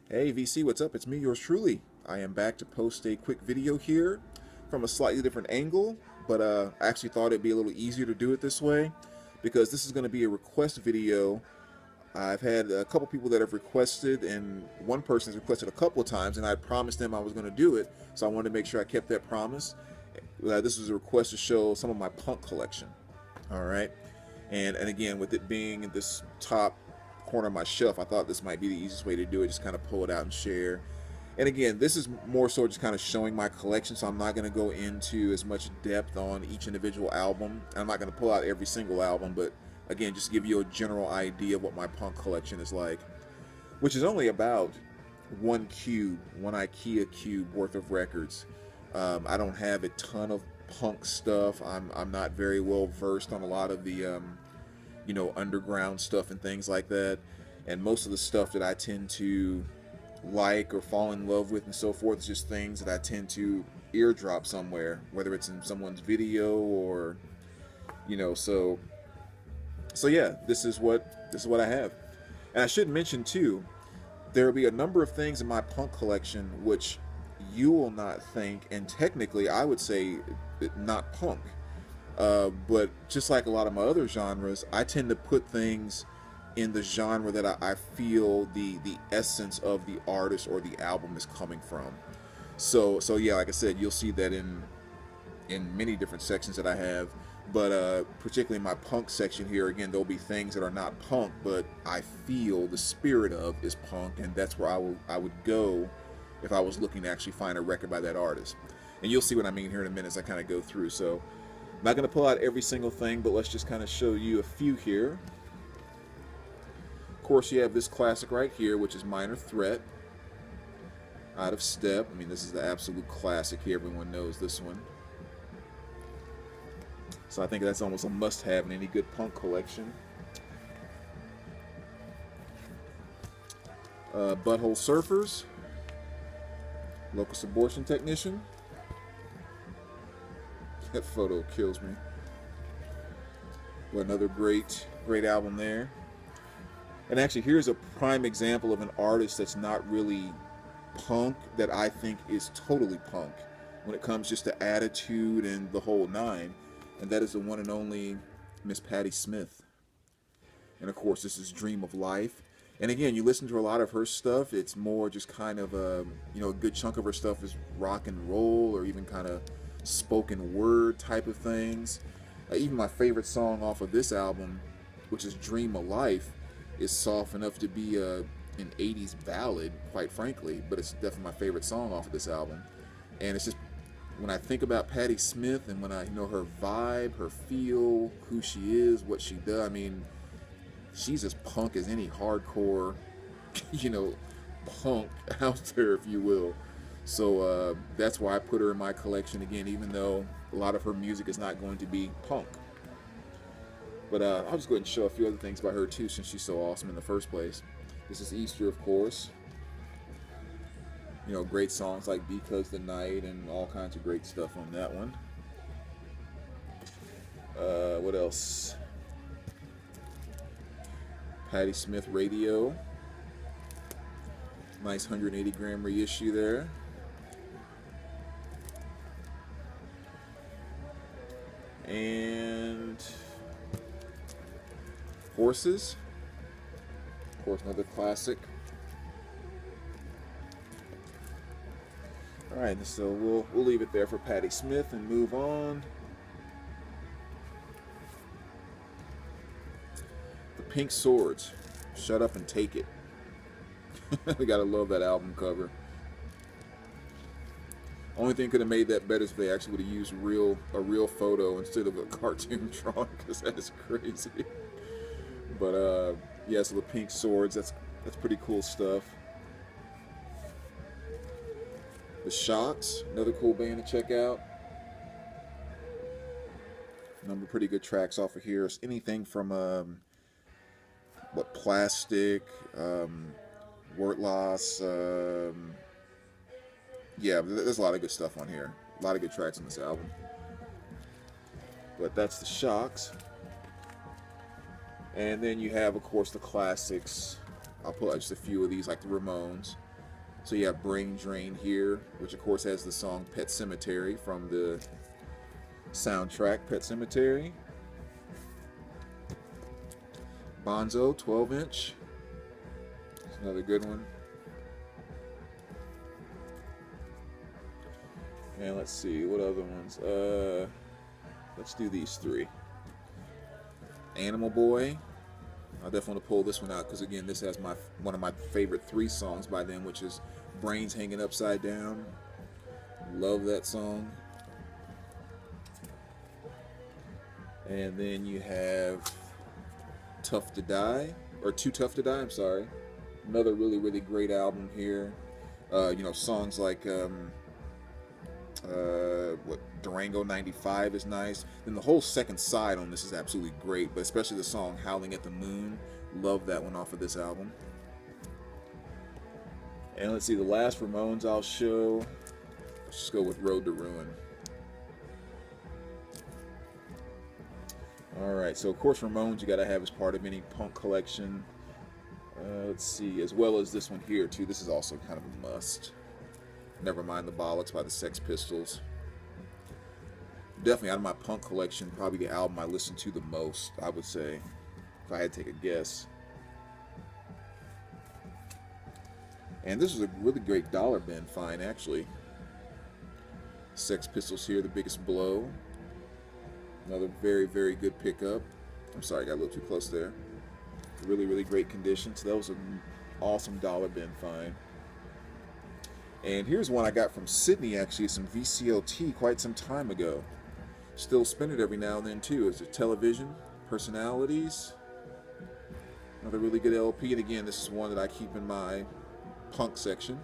Hey VC, what's up? It's me, yours truly. I am back to post a quick video here from a slightly different angle, but I actually thought it'd be a little easier to do it this way because this is going to be a request video. I've had a couple people that have requested, and one person has requested a couple of times, and I promised them I was going to do it, so I wanted to make sure I kept that promise. This was a request to show some of my punk collection. All right, and again, with it being in this top corner of my shelf, I thought this might be the easiest way to do it. Just kind of pull it out and share. And again, this is more so just kind of showing my collection, so I'm not going to go into as much depth on each individual album. I'm not going to pull out every single album, but again, just give you a general idea of what my punk collection is like, which is only about one IKEA cube worth of records. I don't have a ton of punk stuff. I'm not very well versed on a lot of the underground stuff and things like that. And most of the stuff that I tend to like or fall in love with and so forth is just things that I tend to eardrop somewhere, whether it's in someone's video or so yeah, this is what I have. And I should mention too, there will be a number of things in my punk collection which you will not think, and technically I would say not punk. But just like a lot of my other genres, I tend to put things in the genre that I feel the essence of the artist or the album is coming from. So yeah, like I said, you'll see that in many different sections that I have. But particularly in my punk section here, again, there'll be things that are not punk, but I feel the spirit of is punk, and that's where I would go if I was looking to actually find a record by that artist. And you'll see what I mean here in a minute as I kind of go through. So I'm not going to pull out every single thing, but let's just kind of show you a few here. Of course, you have this classic right here, which is Minor Threat, Out of Step. I mean, this is the absolute classic here. Everyone knows this one. So I think that's almost a must-have in any good punk collection. Butthole Surfers, Locust Abortion Technician. That photo kills me. Well, another great album there. And actually, here's a prime example of an artist that's not really punk that I think is totally punk when it comes just to attitude and the whole nine. And that is the one and only Miss Patti Smith. And of course, this is Dream of Life. And again, you listen to a lot of her stuff, it's more just kind of a good chunk of her stuff is rock and roll or even kind of spoken word type of things. Even my favorite song off of this album, which is Dream of Life, is soft enough to be an 80s ballad, quite frankly, but it's definitely my favorite song off of this album. And it's just, when I think about Patti Smith and when I know her vibe, her feel, who she is, what she does, I mean, she's as punk as any hardcore, punk out there, if you will. So that's why I put her in my collection again, even though a lot of her music is not going to be punk. But I'll just go ahead and show a few other things about her too, since she's so awesome in the first place. This is Easter, of course. Great songs like Because the Night and all kinds of great stuff on that one. What else? Patti Smith Radio. Nice 180 gram reissue there. And Horses. Of course, another classic. Alright, so we'll leave it there for Patti Smith and move on. The Pink Swords. Shut Up and Take It. We gotta love that album cover. Only thing could have made that better is if they actually would have used a real photo instead of a cartoon drawing, because that is crazy. But yeah, so the Pink Swords, that's pretty cool stuff. The Shocks, another cool band to check out. A number of pretty good tracks off of here. It's anything from Plastic, Word Loss. Yeah, there's a lot of good stuff on here. A lot of good tracks on this album. But that's the Shocks. And then you have, of course, the classics. I'll pull out just a few of these, like the Ramones. So you have Brain Drain here, which of course has the song Pet Cemetery from the soundtrack Pet Cemetery. Bonzo 12-inch. That's another good one. And let's see, what other ones? Let's do these three. Animal Boy. I'll definitely pull this one out because again, this has one of my favorite 3 songs by them, which is Brains Hanging Upside Down. Love that song. And then you have Tough to Die, or Too Tough to Die, I'm sorry. Another really, really great album here. You know, songs like Durango 95 is nice. Then the whole second side on this is absolutely great, but especially the song Howling at the Moon. Love that one off of this album. And let's see, the last Ramones I'll show. Let's just go with Road to Ruin. Alright, so of course Ramones you gotta have as part of any punk collection. Let's see, as well as this one here too. This is also kind of a must. Nevermind the Bollocks by the Sex Pistols. Definitely out of my punk collection, probably the album I listen to the most, I would say, if I had to take a guess. And this was a really great dollar bin find, actually. Sex Pistols here, The Biggest Blow. Another very, very good pickup. I'm sorry, I got a little too close there. Really, really great condition. So that was an awesome dollar bin find. And here's one I got from Sydney, actually, some VCLT quite some time ago. Still spin it every now and then, too. It's a Television, Personalities. Another really good LP. And again, this is one that I keep in my punk section,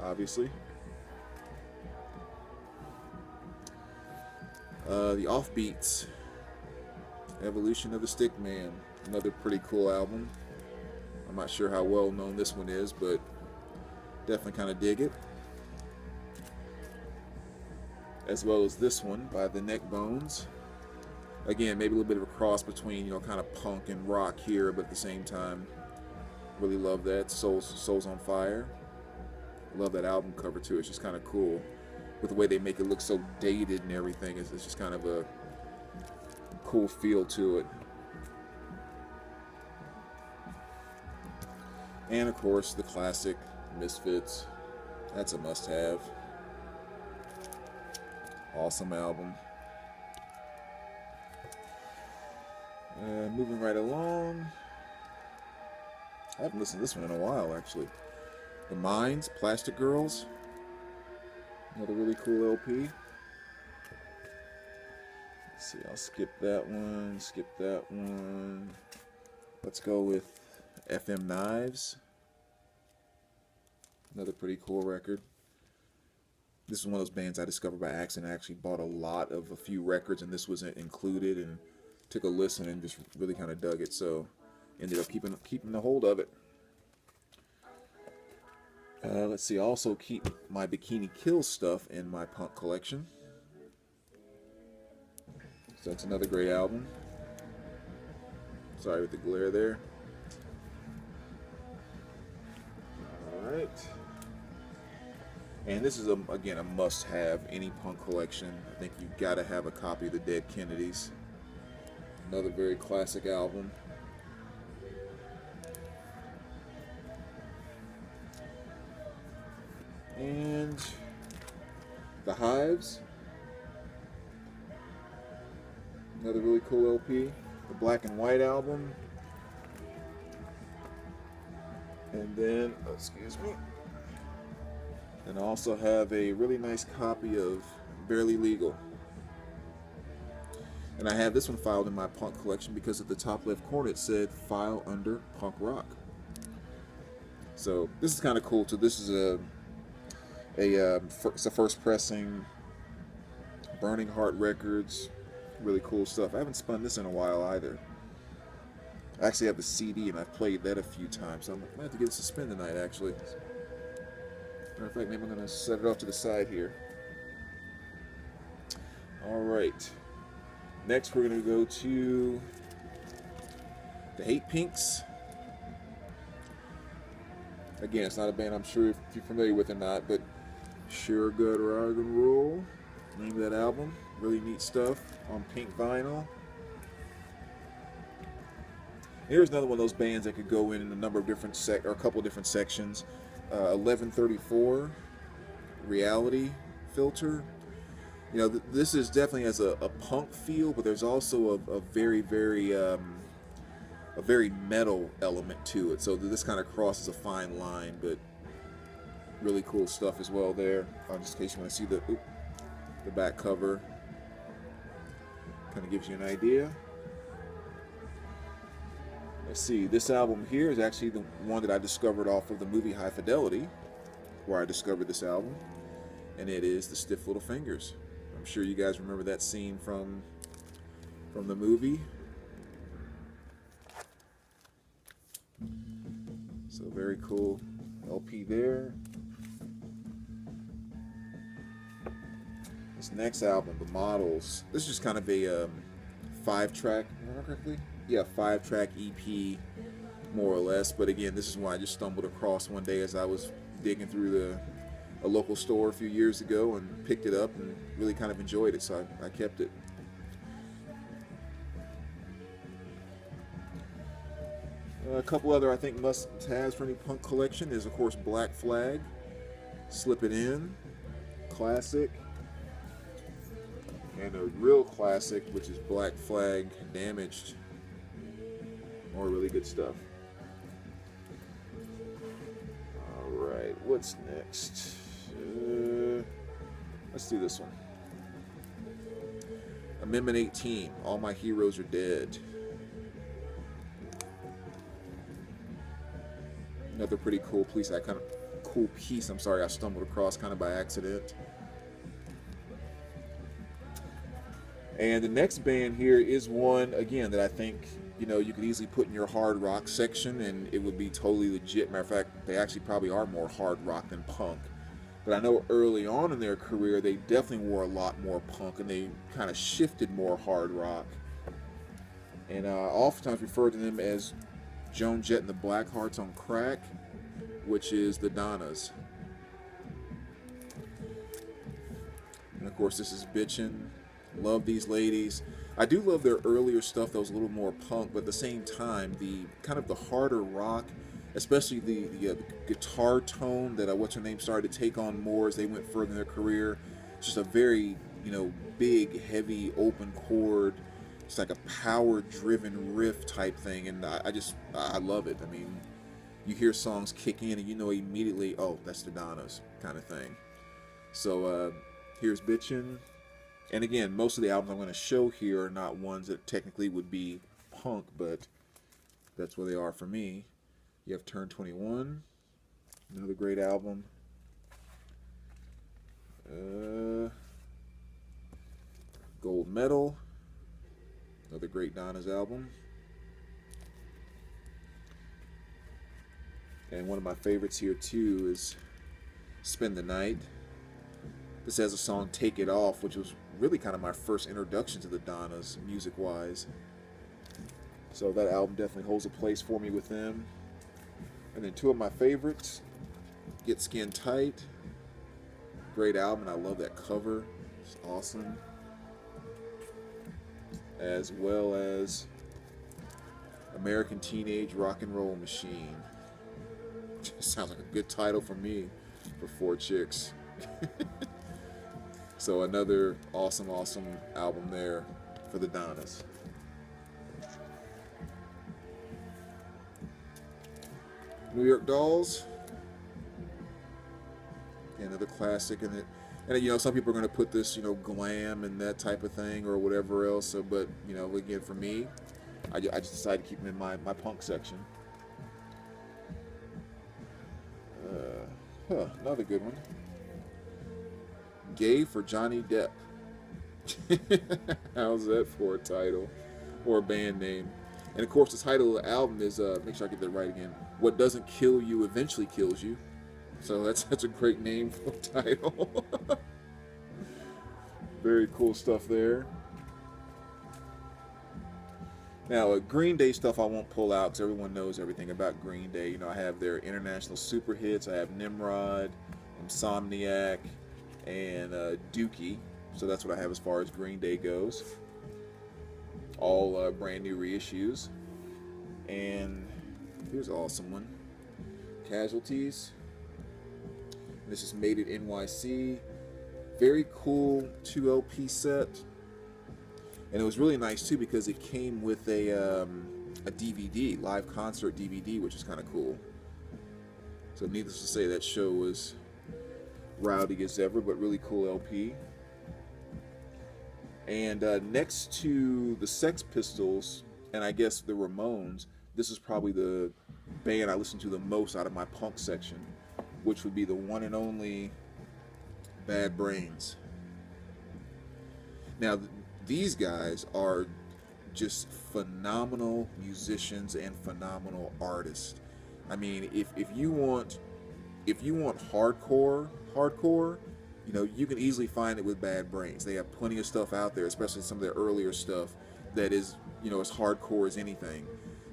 obviously. The Offbeats, Evolution of the Stickman. Another pretty cool album. I'm not sure how well known this one is, but definitely kind of dig it. As well as this one by the Neckbones. Again, maybe a little bit of a cross between, you know, kind of punk and rock here, but at the same time, really love that. Souls on Fire. Love that album cover too. It's just kind of cool with the way they make it look so dated and everything. It's just kind of a cool feel to it. And of course, the classic Misfits. That's a must-have. Awesome album. Moving right along. I haven't listened to this one in a while, actually. The Minds, Plastic Girls. Another really cool LP. Let's see, I'll skip that one, skip that one. Let's go with FM Knives. Another pretty cool record. This is one of those bands I discovered by accident. I actually bought a few records, and this wasn't included, and took a listen and just really kind of dug it. So ended up keeping the hold of it. Let's see. I also keep my Bikini Kill stuff in my punk collection. So that's another great album. Sorry with the glare there. All right. And this is, again, a must-have. Any punk collection. I think you've got to have a copy of the Dead Kennedys. Another very classic album. And The Hives. Another really cool LP. The Black and White album. And then, excuse me. And I also have a really nice copy of Barely Legal. And I have this one filed in my punk collection because at the top left corner it said file under punk rock. So this is kind of cool too. This is it's a first pressing, Burning Heart Records. Really cool stuff. I haven't spun this in a while either. I actually have the CD and I've played that a few times. So I might have to get this to spin tonight actually. Matter of fact, maybe I'm going to set it off to the side here. Alright. Next we're going to go to the Hate Pinks. Again, it's not a band I'm sure if you're familiar with or not, but Sure Good Rock and Roll, name of that album. Really neat stuff on pink vinyl. Here's another one of those bands that could go in a number of different or a couple of different sections. 1134, Reality Filter. You know, this is definitely has a punk feel, but there's also a very, a very metal element to it. So this kind of crosses a fine line, but really cool stuff as well there. Just in case you want to see the back cover, kind of gives you an idea. Let's see, this album here is actually the one that I discovered off of the movie High Fidelity, where I discovered this album, and it is the Stiff Little Fingers. I'm sure you guys remember that scene from the movie. So very cool LP there. This next album, The Models, this is just kind of a 5-track, remember correctly? Yeah, 5-track EP, more or less. But again, this is one I just stumbled across one day as I was digging through a local store a few years ago and picked it up and really kind of enjoyed it, so I kept it. A couple other, I think, must-haves for any punk collection is, of course, Black Flag, Slip It In, classic, and a real classic, which is Black Flag Damaged. More really good stuff. Alright, what's next? Let's do this one. Amendment 18, All My Heroes Are Dead. Another pretty cool piece. I stumbled across kind of by accident. And the next band here is one, again, that I think, you know, you could easily put in your hard rock section and it would be totally legit. Matter of fact, they actually probably are more hard rock than punk. But I know early on in their career, they definitely were a lot more punk and they kind of shifted more hard rock. And I oftentimes refer to them as Joan Jett and the Blackhearts on crack, which is the Donnas. And of course, this is Bitchin'. Love these ladies. I do love their earlier stuff that was a little more punk, but at the same time, the kind of the harder rock, especially the guitar tone that what's her name started to take on more as they went further in their career. It's just a very, you know, big, heavy, open chord. It's like a power-driven riff type thing, and I love it. I mean, you hear songs kick in, and you know immediately, oh, that's the Donnas kind of thing. So here's Bitchin'. And again, most of the albums I'm going to show here are not ones that technically would be punk, but that's where they are for me. You have Turn 21, another great album. Gold Medal, another great Donnas album. And one of my favorites here too is Spend the Night. This has a song, Take It Off, which was really kind of my first introduction to the Donnas, music-wise. So that album definitely holds a place for me with them. And then two of my favorites, Get Skin Tight. Great album, and I love that cover. It's awesome. As well as American Teenage Rock and Roll Machine. Sounds like a good title for me, for 4 chicks. So another awesome album there for the Donnas. New York Dolls. Another classic in it. And you know, some people are going to put this, you know, glam and that type of thing or whatever else. So, but you know, again, for me, I just decided to keep them in my punk section. Another good one. Gay for Johnny Depp. How's that for a title or a band name? And of course, the title of the album is make sure I get that right again. What doesn't kill you eventually kills you. So that's a great name for a title. Very cool stuff there. Now, Green Day stuff I won't pull out because everyone knows everything about Green Day. You know, I have their international super hits. I have Nimrod, Insomniac, and Dookie. So that's what I have as far as Green Day goes. All brand new reissues. And here's an awesome one. Casualties. This is Made at NYC. Very cool 2 LP set. And it was really nice too because it came with a DVD, live concert DVD, which is kind of cool. So needless to say, that show was rowdy as ever, but really cool LP. And next to the Sex Pistols, and I guess the Ramones, this is probably the band I listen to the most out of my punk section, which would be the one and only Bad Brains. Now, these guys are just phenomenal musicians and phenomenal artists. I mean, if you want hardcore, you know, you can easily find it with Bad Brains. They have plenty of stuff out there, especially some of their earlier stuff that is, you know, as hardcore as anything.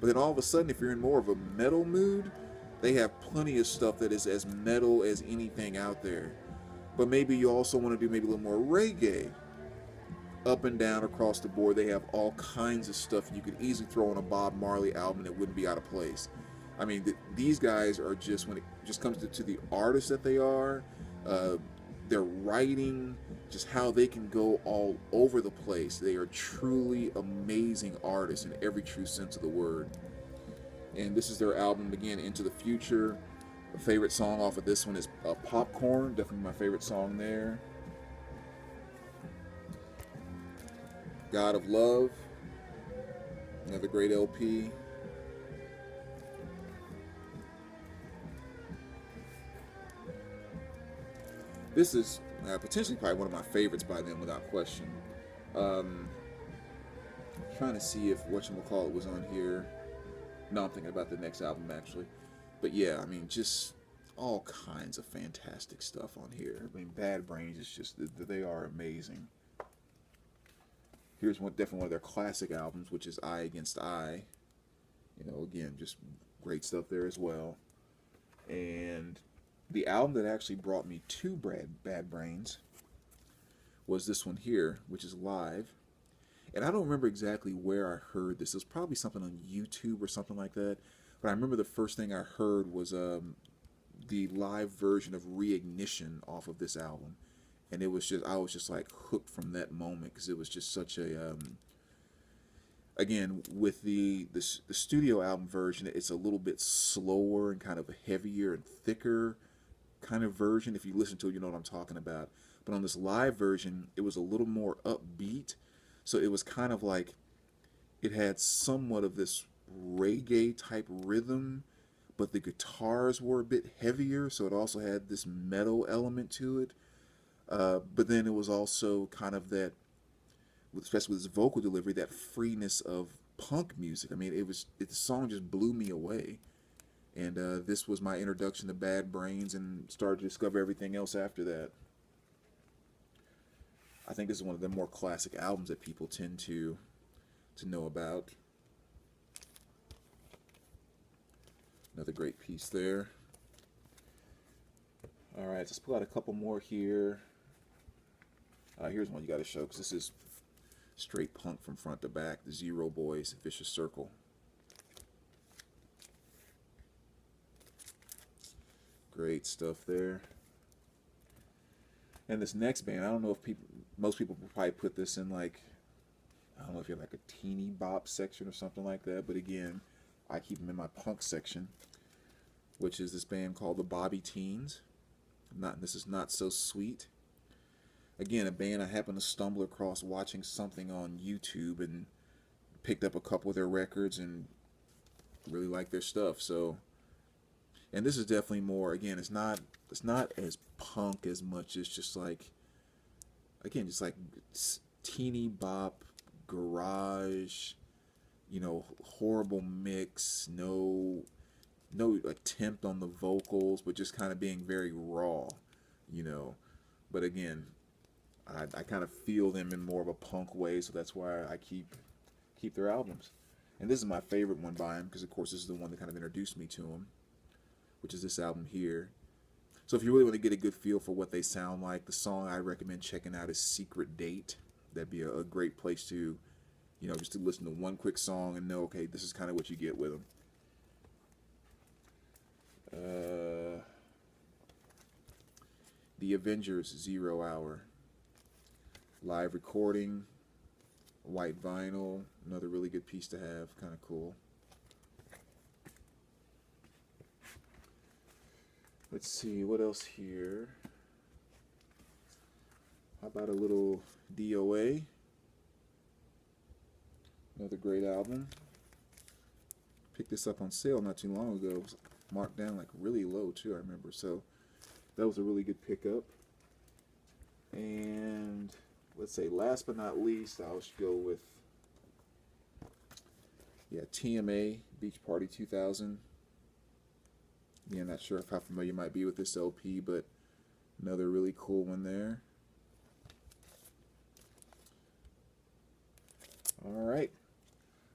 But then all of a sudden, if you're in more of a metal mood, they have plenty of stuff that is as metal as anything out there. But maybe you also want to do maybe a little more reggae. Up and down across the board, they have all kinds of stuff you could easily throw on a Bob Marley album that wouldn't be out of place. I mean, these guys are just, when it just comes to the artists that they are, their writing, just how they can go all over the place. They are truly amazing artists in every true sense of the word. And this is their album, again, Into the Future. A favorite song off of this one is Popcorn, definitely my favorite song there. God of Love, another great LP. This is potentially probably one of my favorites by them without question. Trying to see if whatchamacallit was on here. No, I'm thinking about the next album actually. But yeah, I mean, just all kinds of fantastic stuff on here. I mean, Bad Brains is just, they are amazing. Here's definitely one of their classic albums, which is Eye Against Eye. You know, again, just great stuff there as well. And the album that actually brought me to Bad Brains was this one here, which is Live. And I don't remember exactly where I heard this. It was probably something on YouTube or something like that. But I remember the first thing I heard was the live version of Reignition off of this album. And it was just, I was just like hooked from that moment because it was just such a, again, with the studio album version, it's a little bit slower and kind of heavier and thicker kind of version. If you listen to it, you know what I'm talking about. But on this live version, it was a little more upbeat. So it was kind of like, it had somewhat of this reggae type rhythm, but the guitars were a bit heavier, so it also had this metal element to it. But then it was also kind of that, especially with its vocal delivery, that freeness of punk music. I mean, the song just blew me away. And this was my introduction to Bad Brains, and started to discover everything else after that. I think this is one of the more classic albums that people tend to know about. Another great piece there. All right, let's pull out a couple more here. Here's one you got to show, because this is straight punk from front to back. The Zero Boys, Vicious Circle. Great stuff there. And this next band, I don't know if most people will probably put this in like, I don't know if you're like a teeny bop section or something like that, but again, I keep them in my punk section, which is this band called the Bobby Teens. This is Not So Sweet. Again, a band I happened to stumble across watching something on YouTube, and picked up a couple of their records and really like their stuff. So, and this is definitely more, again, it's not as punk as much as just like, again, just like teeny bop, garage, you know, horrible mix, no attempt on the vocals, but just kind of being very raw, you know. But again, I kind of feel them in more of a punk way, so that's why I keep their albums. And this is my favorite one by him because, of course, this is the one that kind of introduced me to him, which is this album here. So if you really want to get a good feel for what they sound like, the song I recommend checking out is Secret Date. That'd be a great place to, you know, just to listen to one quick song and know, okay, this is kind of what you get with them. The Avengers, 0 Hour. Live recording, white vinyl, another really good piece to have, kind of cool. Let's see, what else here? How about a little DOA? Another great album. Picked this up on sale not too long ago. It was marked down like really low too, I remember. So that was a really good pickup. And let's say last but not least, I'll just go with, yeah, TMA, Beach Party 2000. Yeah, not sure how familiar you might be with this LP, but another really cool one there. All right.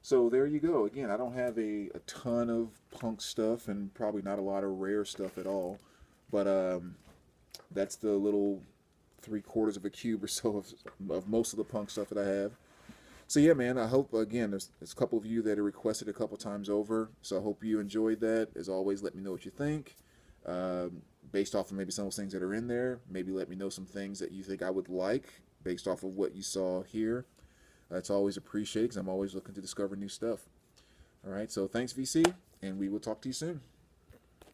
So there you go. Again, I don't have a ton of punk stuff and probably not a lot of rare stuff at all. But that's the little 3/4 of a cube or so of most of the punk stuff that I have. So yeah, man, I hope, again, there's a couple of you that have requested a couple times over. So I hope you enjoyed that. As always, let me know what you think. Based off of maybe some of those things that are in there, maybe let me know some things that you think I would like based off of what you saw here. That's always appreciated because I'm always looking to discover new stuff. All right, so thanks, VC, and we will talk to you soon.